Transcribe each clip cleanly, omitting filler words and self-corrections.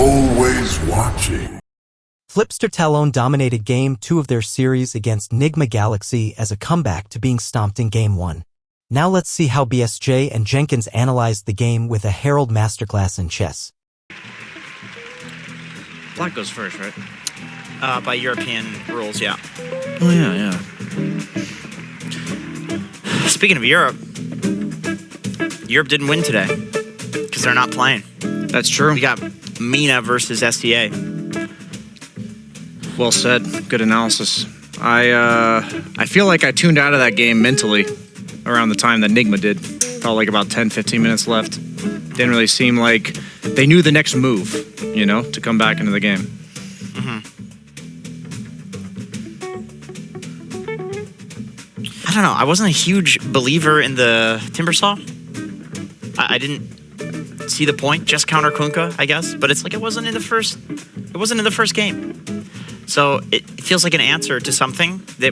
always watching. Flipster Talon dominated Game 2 of their series against Nigma Galaxy as a comeback to being stomped in Game 1. Now let's see how BSJ and Jenkins analyzed the game with a HERALD Masterclass in chess. Black goes first, right? By European rules, yeah. Oh, yeah. Speaking of Europe didn't win today because they're not playing. That's true. We got Mina versus STA. Well said. Good analysis. I feel like I tuned out of that game mentally around the time that Nigma did. Felt like about 10-15 minutes left. Didn't really seem like they knew the next move, you know, to come back into the game. I don't know. I wasn't a huge believer in the Timbersaw. I didn't see the point. Just counter Kunkka, I guess. But it's like it wasn't in the first game. So it feels like an answer to something that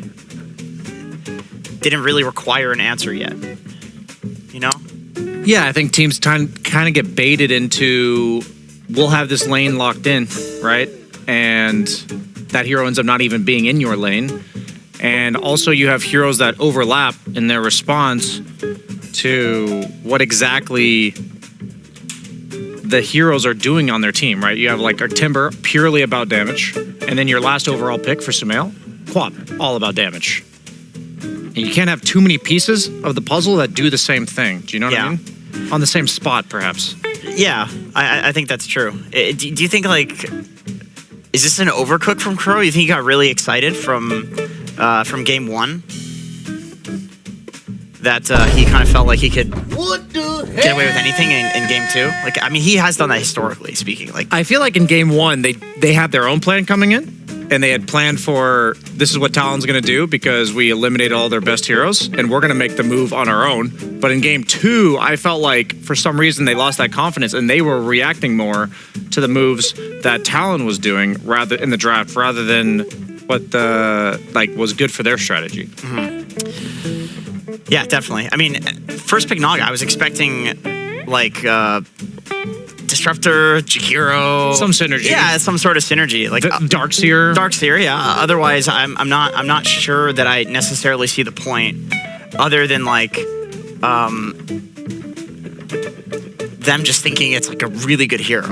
didn't really require an answer yet. You know? Yeah, I think teams kind of get baited into, we'll have this lane locked in, right? And that hero ends up not even being in your lane. And also you have heroes that overlap in their response to what exactly the heroes are doing on their team, right? You have like a Timber, purely about damage. And then your last overall pick for Sumail, Quap, all about damage. And you can't have too many pieces of the puzzle that do the same thing. Do you know what I mean? On the same spot, perhaps. Yeah, I think that's true. Do you think, like, is this an overcook from Crow? You think he got really excited from Game 1? That he kind of felt like he could get away with anything in Game 2? Like, I mean, he has done that historically speaking. Like, I feel like in Game 1, they had their own plan coming in. And they had planned for, this is what Talon's going to do because we eliminated all their best heroes, and we're going to make the move on our own. But in Game 2, I felt like for some reason they lost that confidence, and they were reacting more to the moves that Talon was doing rather in the draft, rather than what was good for their strategy. Yeah, definitely. I mean, first pick Naga, I was expecting like Disruptor, Jakiro, some synergy. Yeah, some sort of synergy, like Darkseer. Darkseer, yeah. Otherwise, I'm not sure that I necessarily see the point, other than like them just thinking it's like a really good hero,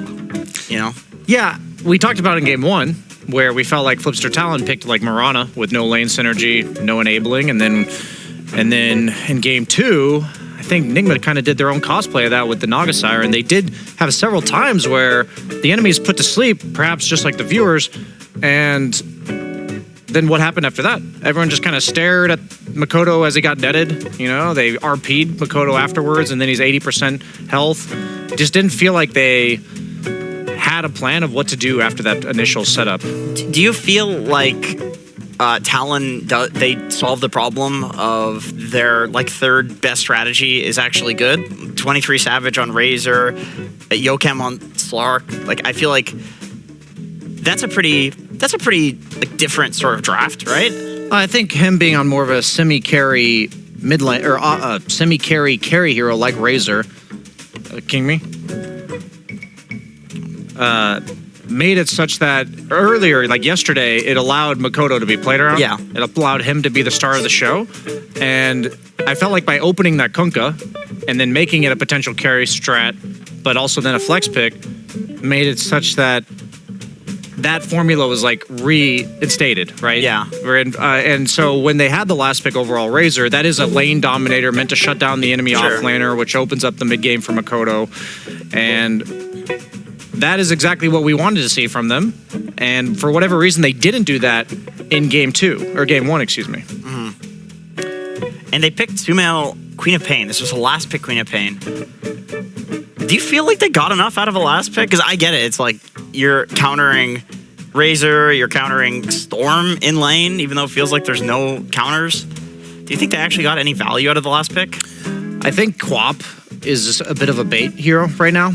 you know? Yeah, we talked about in Game 1 where we felt like Flipster Talon picked like Mirana with no lane synergy, no enabling, and then in Game 2. I think Nigma kind of did their own cosplay of that with the Nagasire, and they did have several times where the enemy is put to sleep, perhaps just like the viewers, and then what happened after that? Everyone just kind of stared at Makoto as he got netted, you know? They RP'd Makoto afterwards, and then he's 80% health. It just didn't feel like they had a plan of what to do after that initial setup. Do you feel like Talon, they solved the problem of their like third best strategy is actually good? 23 Savage on Razor, Yokem on Slark. Like, I feel like that's a pretty like different sort of draft, right? I think him being on more of a semi-carry mid lane or semi-carry hero like Razor, King Me, made it such that earlier, like yesterday, it allowed Makoto to be played around. Yeah. It allowed him to be the star of the show. And I felt like by opening that Kunkka and then making it a potential carry strat, but also then a flex pick, made it such that that formula was like reinstated, right? Yeah. And so when they had the last pick overall Razor, that is a lane dominator meant to shut down the enemy offlaner, which opens up the mid game for Makoto. And that is exactly what we wanted to see from them. And for whatever reason, they didn't do that in Game 2, or Game 1, excuse me. And they picked Sumail Queen of Pain. This was the last pick, Queen of Pain. Do you feel like they got enough out of the last pick? Because I get it. It's like you're countering Razor, you're countering Storm in lane, even though it feels like there's no counters. Do you think they actually got any value out of the last pick? I think Quap is a bit of a bait hero right now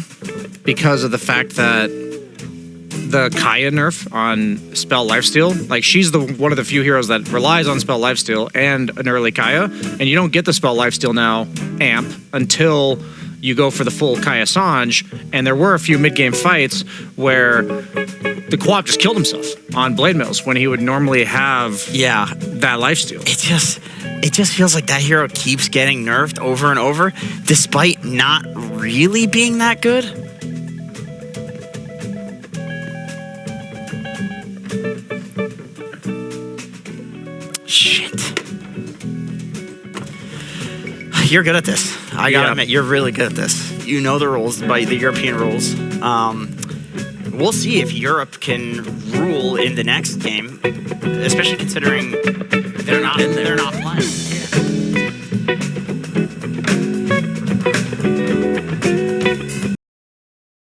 because of the fact that the Kaya nerf on Spell Lifesteal, like she's one of the few heroes that relies on Spell Lifesteal and an early Kaya, and you don't get the Spell Lifesteal now amp until you go for the full Kai Assange, and there were a few mid-game fights where the co-op just killed himself on Blade Mills when he would normally have that lifesteal. It just feels like that hero keeps getting nerfed over and over, despite not really being that good. Shit. You're good at this. I gotta admit, you're really good at this. You know the rules, by the European rules. We'll see if Europe can rule in the next game, especially considering they're not